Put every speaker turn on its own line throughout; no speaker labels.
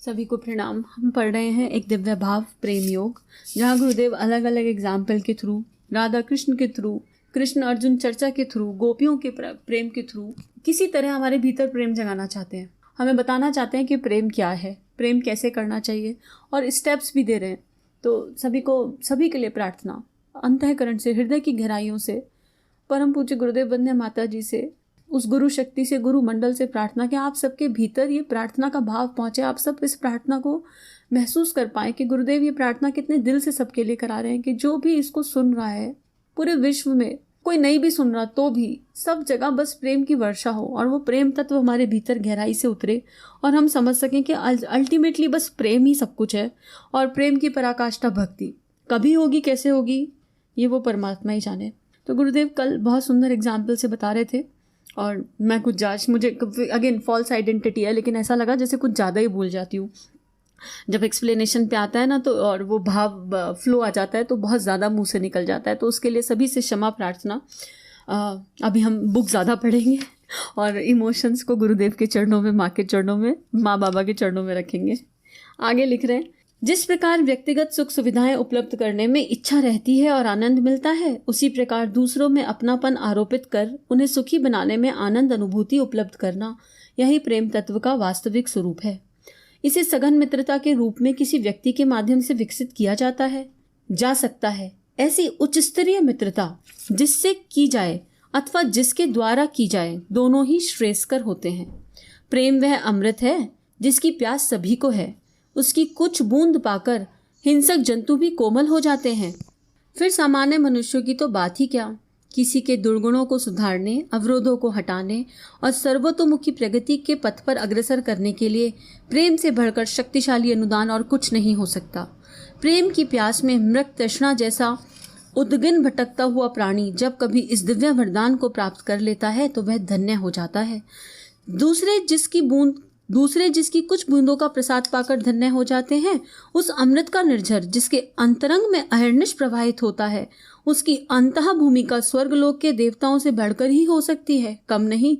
सभी को प्रणाम। हम पढ़ रहे हैं एक दिव्य भाव प्रेम योग, जहाँ गुरुदेव अलग अलग एग्जाम्पल के थ्रू, राधा कृष्ण के थ्रू, कृष्ण अर्जुन चर्चा के थ्रू, गोपियों के प्रेम के थ्रू किसी तरह हमारे भीतर प्रेम जगाना चाहते हैं। हमें बताना चाहते हैं कि प्रेम क्या है, प्रेम कैसे करना चाहिए, और स्टेप्स भी दे रहे हैं। तो सभी के लिए प्रार्थना अंतःकरण से, हृदय की गहराइयों से, परम पूज्य गुरुदेव वंदे माता जी से, उस गुरु शक्ति से, गुरु मंडल से प्रार्थना कि आप सबके भीतर ये प्रार्थना का भाव पहुंचे। आप सब इस प्रार्थना को महसूस कर पाएं कि गुरुदेव ये प्रार्थना कितने दिल से सबके लिए करा रहे हैं कि जो भी इसको सुन रहा है, पूरे विश्व में कोई नहीं भी सुन रहा तो भी सब जगह बस प्रेम की वर्षा हो, और वो प्रेम तत्व हमारे भीतर गहराई से उतरे और हम समझ सकें कि अल्टीमेटली बस प्रेम ही सब कुछ है। और प्रेम की पराकाष्ठा भक्ति कभी होगी, कैसे होगी, ये वो परमात्मा ही जाने। तो गुरुदेव कल बहुत सुंदर एग्जाम्पल से बता रहे थे, और मैं कुछ मुझे अगेन फॉल्स आइडेंटिटी है, लेकिन ऐसा लगा जैसे कुछ ज़्यादा ही भूल जाती हूँ जब एक्सप्लेनेशन पे आता है ना, तो और वो भाव फ्लो आ जाता है तो बहुत ज़्यादा मुंह से निकल जाता है। तो उसके लिए सभी से क्षमा प्रार्थना। अभी हम बुक ज़्यादा पढ़ेंगे और इमोशंस को गुरुदेव के चरणों में, माँ के चरणों में, माँ बाबा के चरणों में रखेंगे। आगे लिख रहे हैं, जिस प्रकार व्यक्तिगत सुख सुविधाएं उपलब्ध करने में इच्छा रहती है और आनंद मिलता है, उसी प्रकार दूसरों में अपनापन आरोपित कर उन्हें सुखी बनाने में आनंद अनुभूति उपलब्ध करना, यही प्रेम तत्व का वास्तविक स्वरूप है। इसे सघन मित्रता के रूप में किसी व्यक्ति के माध्यम से विकसित किया जा सकता है। ऐसी उच्च स्तरीय मित्रता जिससे की जाए अथवा जिसके द्वारा की जाए, दोनों ही श्रेयस्कर होते हैं। प्रेम वह अमृत है जिसकी प्यास सभी को है। उसकी कुछ बूंद पाकर हिंसक जंतु भी कोमल हो जाते हैं। फिर सामान्य मनुष्यों की तो बात ही क्या। किसी के दुर्गुणों को सुधारने, अवरोधों को हटाने और सर्वतोमुखी प्रगति के पथ पर अग्रसर करने के लिए प्रेम से बढ़कर शक्तिशाली अनुदान और कुछ नहीं हो सकता। प्रेम की प्यास में मृग तृष्णा जैसा उद्गिन भटकता हुआ प्राणी जब कभी इस दिव्य वरदान को प्राप्त कर लेता है तो वह धन्य हो जाता है। दूसरे जिसकी कुछ बूंदों का प्रसाद पाकर धन्य हो जाते हैं, उस अमृत का निर्झर जिसके अंतरंग में अहर्निश प्रवाहित होता है, उसकी अंतः भूमिका स्वर्गलोक के देवताओं से बढ़कर ही हो सकती है, कम नहीं।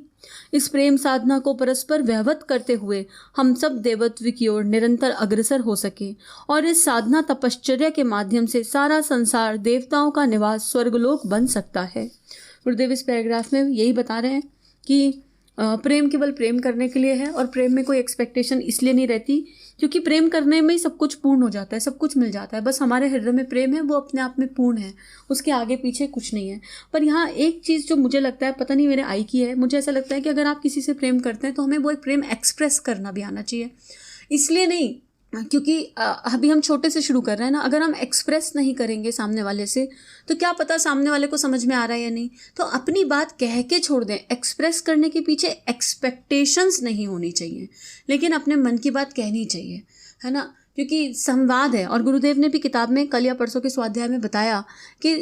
इस प्रेम साधना को परस्पर व्यवहत करते हुए हम सब देवत्व की ओर निरंतर अग्रसर हो सके, और इस साधना तपश्चर्या के माध्यम से सारा संसार देवताओं का निवास स्वर्गलोक बन सकता है। गुरुदेव इस पैराग्राफ में यही बता रहे हैं कि प्रेम केवल प्रेम करने के लिए है, और प्रेम में कोई एक्सपेक्टेशन इसलिए नहीं रहती क्योंकि प्रेम करने में ही सब कुछ पूर्ण हो जाता है, सब कुछ मिल जाता है। बस हमारे हृदय में प्रेम है, वो अपने आप में पूर्ण है, उसके आगे पीछे कुछ नहीं है। पर यहाँ एक चीज़ जो मुझे लगता है, पता नहीं मेरे आई की है, मुझे ऐसा लगता है कि अगर आप किसी से प्रेम करते हैं तो हमें वो एक प्रेम एक्सप्रेस करना भी आना चाहिए। इसलिए नहीं क्योंकि अभी हम छोटे से शुरू कर रहे हैं ना, अगर हम एक्सप्रेस नहीं करेंगे सामने वाले से तो क्या पता सामने वाले को समझ में आ रहा है या नहीं। तो अपनी बात कह के छोड़ दें। एक्सप्रेस करने के पीछे एक्सपेक्टेशंस नहीं होनी चाहिए, लेकिन अपने मन की बात कहनी चाहिए, है ना, क्योंकि संवाद है। और गुरुदेव ने भी किताब में कल या परसों के स्वाध्याय में बताया कि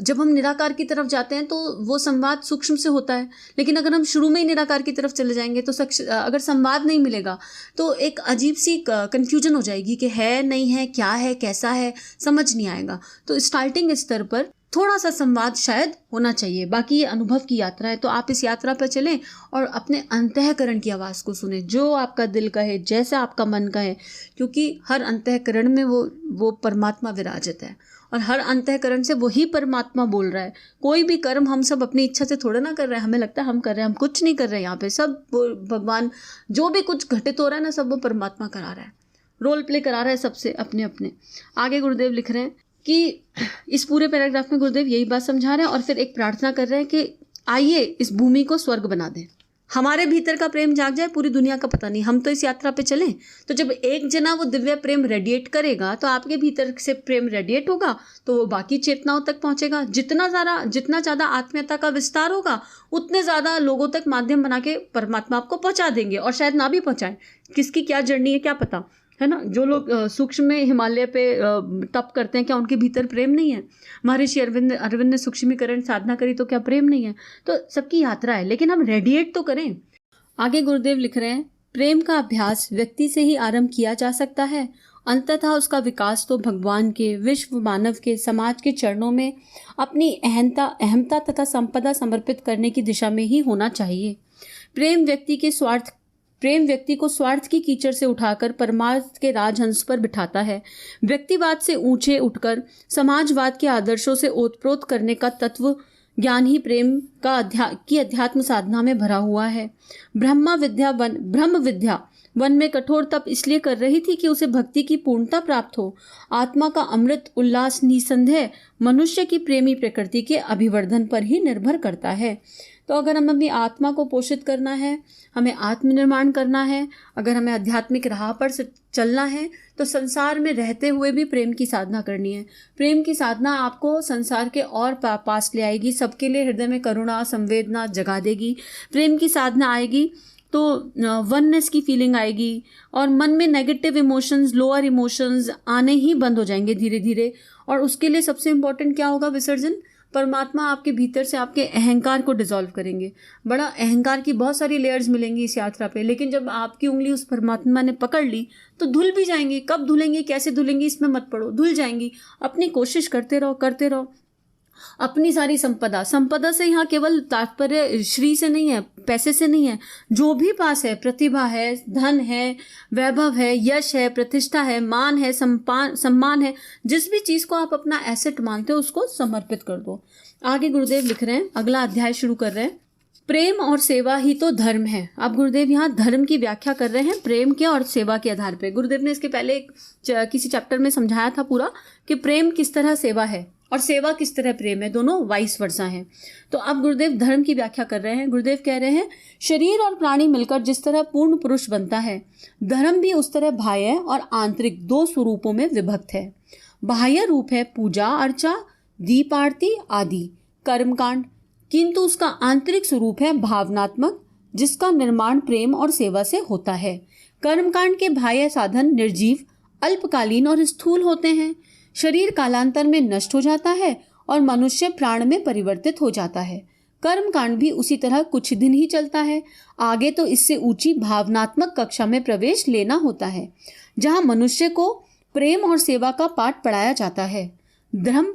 जब हम निराकार की तरफ जाते हैं तो वो संवाद सूक्ष्म से होता है, लेकिन अगर हम शुरू में ही निराकार की तरफ चले जाएंगे तो अगर संवाद नहीं मिलेगा तो एक अजीब सी कंफ्यूजन हो जाएगी कि है नहीं है, क्या है, कैसा है, समझ नहीं आएगा। तो स्टार्टिंग स्तर पर थोड़ा सा संवाद शायद होना चाहिए। बाकी ये अनुभव की यात्रा है, तो आप इस यात्रा पर चलें और अपने अंतःकरण की आवाज़ को सुने, जो आपका दिल कहे, जैसा आपका मन कहे, क्योंकि हर अंतःकरण में वो परमात्मा विराजित है, और हर अंतःकरण से वही परमात्मा बोल रहा है। कोई भी कर्म हम सब अपनी इच्छा से थोड़ा ना कर रहे हैं। हमें लगता है हम कर रहे हैं, हम कुछ नहीं कर रहे हैं। यहाँ पे सब भगवान, जो भी कुछ घटित हो रहा है ना, सब वो परमात्मा करा रहा है, रोल प्ले करा रहा है सबसे अपने अपने। आगे गुरुदेव लिख रहे हैं कि इस पूरे पैराग्राफ में गुरुदेव यही बात समझा रहे हैं, और फिर एक प्रार्थना कर रहे हैं कि आइए इस भूमि को स्वर्ग बना दें। हमारे भीतर का प्रेम जाग जाए, पूरी दुनिया का पता नहीं, हम तो इस यात्रा पे चलें। तो जब एक जना वो दिव्य प्रेम रेडिएट करेगा तो आपके भीतर से प्रेम रेडिएट होगा तो वो बाकी चेतनाओं तक पहुंचेगा। जितना ज़्यादा आत्मीयता का विस्तार होगा, उतने ज़्यादा लोगों तक माध्यम बना के परमात्मा आपको पहुँचा देंगे, और शायद ना भी पहुँचाएं। किसकी क्या जर्नी है क्या पता, है ना। जो लोग सूक्ष्म में हिमालय पे तप करते हैं, क्या उनके भीतर प्रेम नहीं है? महर्षि अरविंद ने सूक्ष्मीकरण साधना करी तो क्या प्रेम नहीं है? तो सबकी यात्रा है, लेकिन हम रेडिएट तो करें। आगे गुरुदेव लिख रहे हैं, प्रेम का अभ्यास व्यक्ति से ही आरंभ किया जा सकता है। अंततः उसका विकास तो भगवान के, विश्व मानव के, समाज के चरणों में अपनी अहमता तथा संपदा समर्पित करने की दिशा में ही होना चाहिए। प्रेम व्यक्ति के स्वार्थ प्रेम व्यक्ति को स्वार्थ की कीचड़ से उठाकर परमार्थ के राजहंस पर बिठाता है। व्यक्तिवाद से ऊंचे उठकर समाजवाद के आदर्शों से ओतप्रोत करने का तत्व ज्ञान ही प्रेम का अध्यात्म साधना में भरा हुआ है। ब्रह्म विद्या वन में कठोर तप इसलिए कर रही थी कि उसे भक्ति की पूर्णता प्राप्त हो। आत्मा का अमृत उल्लास निसंदेह मनुष्य की प्रेमी प्रकृति के अभिवर्धन पर ही निर्भर करता है। तो अगर हमें अपनी आत्मा को पोषित करना है, हमें आत्मनिर्माण करना है, अगर हमें आध्यात्मिक राह पर चलना है, तो संसार में रहते हुए भी प्रेम की साधना करनी है। प्रेम की साधना आपको संसार के और पास ले आएगी, सबके लिए हृदय में करुणा संवेदना जगा देगी। प्रेम की साधना आएगी तो वननेस की फीलिंग आएगी और मन में नेगेटिव इमोशंस, लोअर इमोशंस आने ही बंद हो जाएंगे धीरे धीरे। और उसके लिए सबसे इम्पोर्टेंट क्या होगा? विसर्जन। परमात्मा आपके भीतर से आपके अहंकार को डिसॉल्व करेंगे। बड़ा अहंकार की बहुत सारी लेयर्स मिलेंगी इस यात्रा पे, लेकिन जब आपकी उंगली उस परमात्मा ने पकड़ ली तो धुल भी जाएंगी। कब धुलेंगी, कैसे धुलेंगी, इसमें मत पड़ो, धुल जाएंगी। अपनी कोशिश करते रहो। अपनी सारी संपदा से यहाँ केवल तात्पर्य श्री से नहीं है, पैसे से नहीं है। जो भी पास है, प्रतिभा है, धन है, वैभव है, यश है, प्रतिष्ठा है, मान है, सम्मान है, जिस भी चीज को आप अपना एसेट मानते हो उसको समर्पित कर दो। आगे गुरुदेव लिख रहे हैं, अगला अध्याय शुरू कर रहे हैं। प्रेम और सेवा ही तो धर्म है। अब गुरुदेव यहाँ धर्म की व्याख्या कर रहे हैं प्रेम के और सेवा के आधार पे। गुरुदेव ने इसके पहले किसी चैप्टर में समझाया था पूरा कि प्रेम किस तरह सेवा है और सेवा किस तरह प्रेम है, दोनों वाइस वर्सा हैं। तो अब गुरुदेव धर्म की व्याख्या कर रहे हैं। गुरुदेव कह रहे हैं, शरीर और प्राणी मिलकर जिस तरह पूर्ण पुरुष बनता है, धर्म भी उस तरह बाह्य और आंतरिक दो स्वरूपों में विभक्त है। बाह्य रूप है पूजा अर्चा, दीप आरती आदि कर्मकांड, किंतु उसका आंतरिक स्वरूप है भावनात्मक, जिसका निर्माण प्रेम और सेवा से होता है। कर्मकांड के बाह्य साधन निर्जीव, अल्पकालीन और स्थूल होते हैं। शरीर कालांतर में नष्ट हो जाता है और मनुष्य प्राण में परिवर्तित हो जाता है। कर्मकांड भी उसी तरह कुछ दिन ही चलता है, आगे तो इससे ऊंची भावनात्मक कक्षा में प्रवेश लेना होता है, जहां मनुष्य को प्रेम और सेवा का पाठ पढ़ाया जाता है। धर्म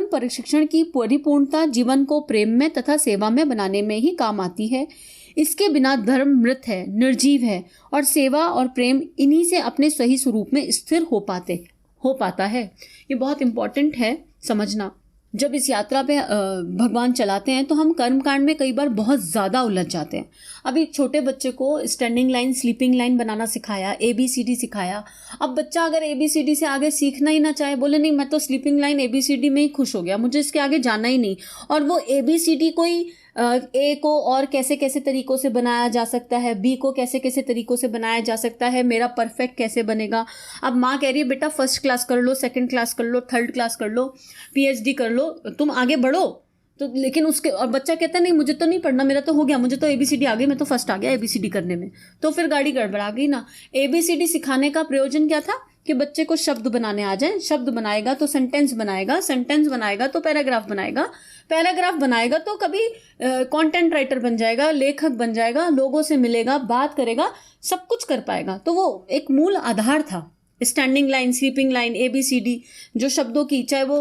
प्रशिक्षण की परिपूर्णता जीवन को प्रेम में तथा सेवा में बनाने में ही काम आती है। इसके बिना धर्म मृत है, निर्जीव है, और सेवा और प्रेम इन्हीं से अपने सही स्वरूप में स्थिर हो पाता है। ये बहुत इंपॉर्टेंट है समझना। जब इस यात्रा पे भगवान चलाते हैं तो हम कर्मकांड में कई बार बहुत ज़्यादा उलझ जाते हैं। अभी छोटे बच्चे को स्टैंडिंग लाइन, स्लीपिंग लाइन बनाना सिखाया, ABCD सिखाया। अब बच्चा अगर ABCD से आगे सीखना ही ना चाहे, बोले नहीं मैं तो स्लीपिंग लाइन ABCD में ही खुश हो गया, मुझे इसके आगे जाना ही नहीं, और वो ABCD को ही A को और कैसे कैसे तरीकों से बनाया जा सकता है, B को कैसे कैसे तरीकों से बनाया जा सकता है, मेरा परफेक्ट कैसे बनेगा। अब माँ कह रही है बेटा फर्स्ट क्लास कर लो, सेकंड क्लास कर लो, थर्ड क्लास कर लो, PhD कर लो, तुम आगे बढ़ो। तो लेकिन उसके और बच्चा कहता है नहीं मुझे तो नहीं पढ़ना, मेरा तो हो गया, मुझे तो ABCD आ गई, मैं तो फर्स्ट आ गया ABCD करने में। तो फिर गाड़ी गड़बड़ा गई ना। ABCD सिखाने का प्रयोजन क्या था कि बच्चे को शब्द बनाने आ जाए। शब्द बनाएगा तो सेंटेंस बनाएगा, सेंटेंस बनाएगा तो पैराग्राफ बनाएगा, पैराग्राफ बनाएगा तो कभी कंटेंट राइटर बन जाएगा, लेखक बन जाएगा, लोगों से मिलेगा, बात करेगा, सब कुछ कर पाएगा। तो वो एक मूल आधार था। Standing line, sleeping line, ABCD जो शब्दों की, चाहे वो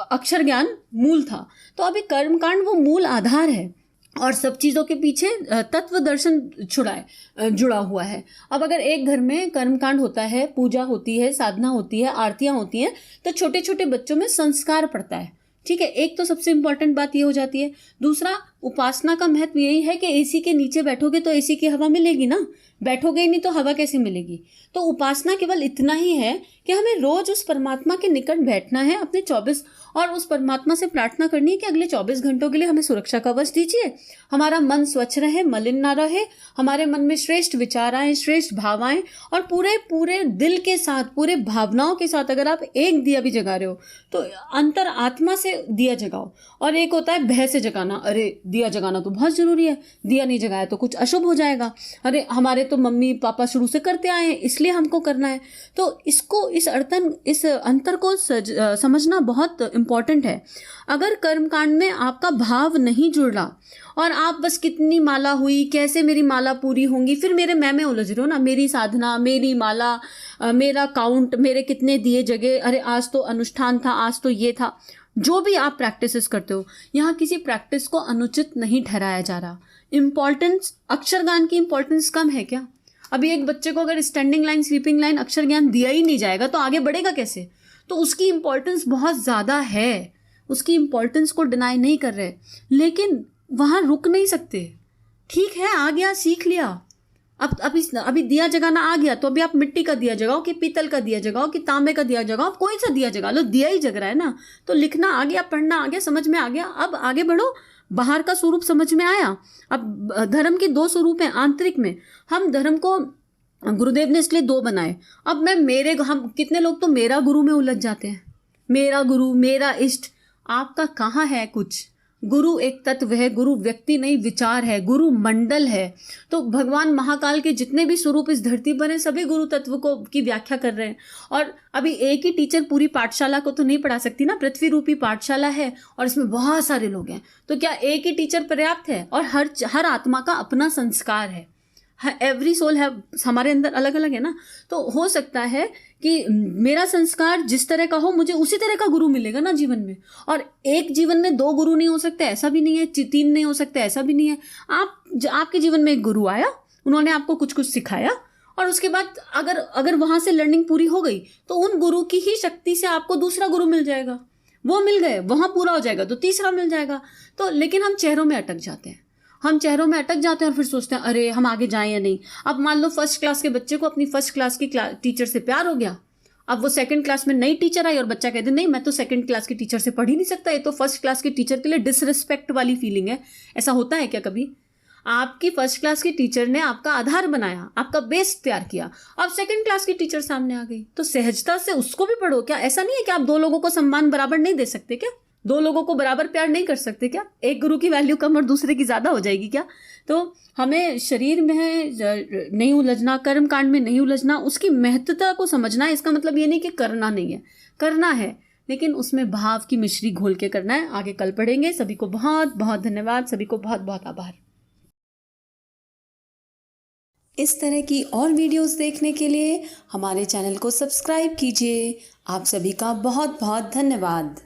अक्षर ज्ञान मूल था। तो अभी कर्मकांड वो मूल आधार है और सब चीज़ों के पीछे तत्व दर्शन जुड़ा हुआ है। अब अगर एक घर में कर्मकांड होता है, पूजा होती है, साधना होती है, आरतियां होती हैं, तो छोटे छोटे बच्चों में संस्कार पड़ता है। ठीक है, एक तो सबसे इंपॉर्टेंट बात ये हो जाती है। दूसरा, उपासना का महत्व यही है कि AC के नीचे बैठोगे तो AC की हवा मिलेगी ना, बैठोगे ही नहीं तो हवा कैसे मिलेगी। तो उपासना केवल इतना ही है कि हमें रोज उस परमात्मा के निकट बैठना है अपने 24, और उस परमात्मा से प्रार्थना करनी है कि अगले 24 घंटों के लिए हमें सुरक्षा कवच दीजिए, हमारा मन स्वच्छ रहे, मलिन ना रहे, हमारे मन में श्रेष्ठ विचार आए, श्रेष्ठ भाव आए, और पूरे दिल के साथ, पूरे भावनाओं के साथ अगर आप एक दिया भी जगा रहे हो तो अंतर आत्मा से दिया जगाओ। और एक होता है भय से जगाना, अरे दिया जगाना तो बहुत जरूरी है, दिया नहीं जगाया तो कुछ अशुभ हो जाएगा, अरे हमारे तो मम्मी पापा शुरू से करते आए हैं इसलिए हमको करना है। तो इस अंतर को समझना बहुत इंपॉर्टेंट है। अगर कर्मकांड में आपका भाव नहीं जुड़ रहा और आप बस कितनी माला हुई, कैसे मेरी माला पूरी होंगी, फिर मेरे मैं में उलझ रहे हो ना, मेरी साधना, मेरी माला, मेरा काउंट, मेरे कितने दिए जगह, अरे आज तो अनुष्ठान था, आज तो ये था। जो भी आप प्रैक्टिसेस करते हो, यहाँ किसी प्रैक्टिस को अनुचित नहीं ठहराया जा रहा। इम्पॉर्टेंस, अक्षरज्ञान की इम्पॉर्टेंस कम है क्या? अभी एक बच्चे को अगर स्टैंडिंग लाइन, स्लीपिंग लाइन, अक्षर ज्ञान दिया ही नहीं जाएगा तो आगे बढ़ेगा कैसे? तो उसकी इम्पॉर्टेंस बहुत ज़्यादा है, उसकी इम्पॉर्टेंस को डिनाई नहीं कर रहे, लेकिन वहाँ रुक नहीं सकते। ठीक है, आ गया, सीख लिया, अभी दिया जगाना आ गया, तो अभी आप मिट्टी का दिया जगाओ कि पीतल का दिया जगाओ कि तांबे का दिया जगाओ, कोई सा दिया जगा लो, दिया ही जग रहा है ना। तो लिखना आ गया, पढ़ना आ गया, समझ में आ गया, अब आगे बढ़ो, बाहर का स्वरूप समझ में आया। अब धर्म के 2 स्वरूप हैं आंतरिक में। हम धर्म को गुरुदेव ने इसलिए 2 बनाए। अब हम कितने लोग तो मेरा गुरु में उलझ जाते हैं, मेरा गुरु, मेरा इष्ट। आपका कहाँ है कुछ? गुरु एक तत्व है, गुरु व्यक्ति नहीं विचार है, गुरु मंडल है। तो भगवान महाकाल के जितने भी स्वरूप इस धरती पर हैं, सभी गुरु तत्व को की व्याख्या कर रहे हैं। और अभी एक ही टीचर पूरी पाठशाला को तो नहीं पढ़ा सकती ना, पृथ्वी रूपी पाठशाला है और इसमें बहुत सारे लोग हैं, तो क्या एक ही टीचर पर्याप्त है? और हर आत्मा का अपना संस्कार है, एवरी सोल है, हमारे अंदर अलग अलग है ना। तो हो सकता है कि मेरा संस्कार जिस तरह का हो, मुझे उसी तरह का गुरु मिलेगा ना जीवन में। और एक जीवन में 2 गुरु नहीं हो सकते, ऐसा भी नहीं है, 3 नहीं हो सकते, ऐसा भी नहीं है। आपके जीवन में एक गुरु आया, उन्होंने आपको कुछ कुछ सिखाया, और उसके बाद अगर वहां से लर्निंग पूरी हो गई तो उन गुरु की ही शक्ति से आपको दूसरा गुरु मिल जाएगा। वो मिल गए, वहां पूरा हो जाएगा तो तीसरा मिल जाएगा। तो लेकिन हम चेहरों में अटक जाते हैं, और फिर सोचते हैं अरे हम आगे जाएं या नहीं। अब मान लो फर्स्ट क्लास के बच्चे को अपनी फर्स्ट क्लास की टीचर से प्यार हो गया, अब वो सेकंड क्लास में नई टीचर आई और बच्चा कहते नहीं मैं तो सेकंड क्लास की टीचर से पढ़ ही नहीं सकता, ये तो फर्स्ट क्लास की टीचर के लिए डिसरिस्पेक्ट वाली फीलिंग है। ऐसा होता है क्या कभी? आपकी फर्स्ट क्लास की टीचर ने आपका आधार बनाया, आपका बेस तैयार किया, अब सेकंड क्लास की टीचर सामने आ गई तो सहजता से उसको भी पढ़ो। क्या ऐसा नहीं है कि आप 2 लोगों को सम्मान बराबर नहीं दे सकते क्या? 2 लोगों को बराबर प्यार नहीं कर सकते क्या? एक गुरु की वैल्यू कम और दूसरे की ज्यादा हो जाएगी क्या? तो हमें शरीर में नहीं उलझना, कर्म कांड में नहीं उलझना, उसकी महत्वता को समझना है। इसका मतलब ये नहीं कि करना नहीं है, करना है, लेकिन उसमें भाव की मिश्री घोल के करना है। आगे कल पढ़ेंगे। सभी को बहुत बहुत धन्यवाद, सभी को बहुत बहुत आभार।
इस तरह की और वीडियोस देखने के लिए हमारे चैनल को सब्सक्राइब कीजिए। आप सभी का बहुत बहुत धन्यवाद।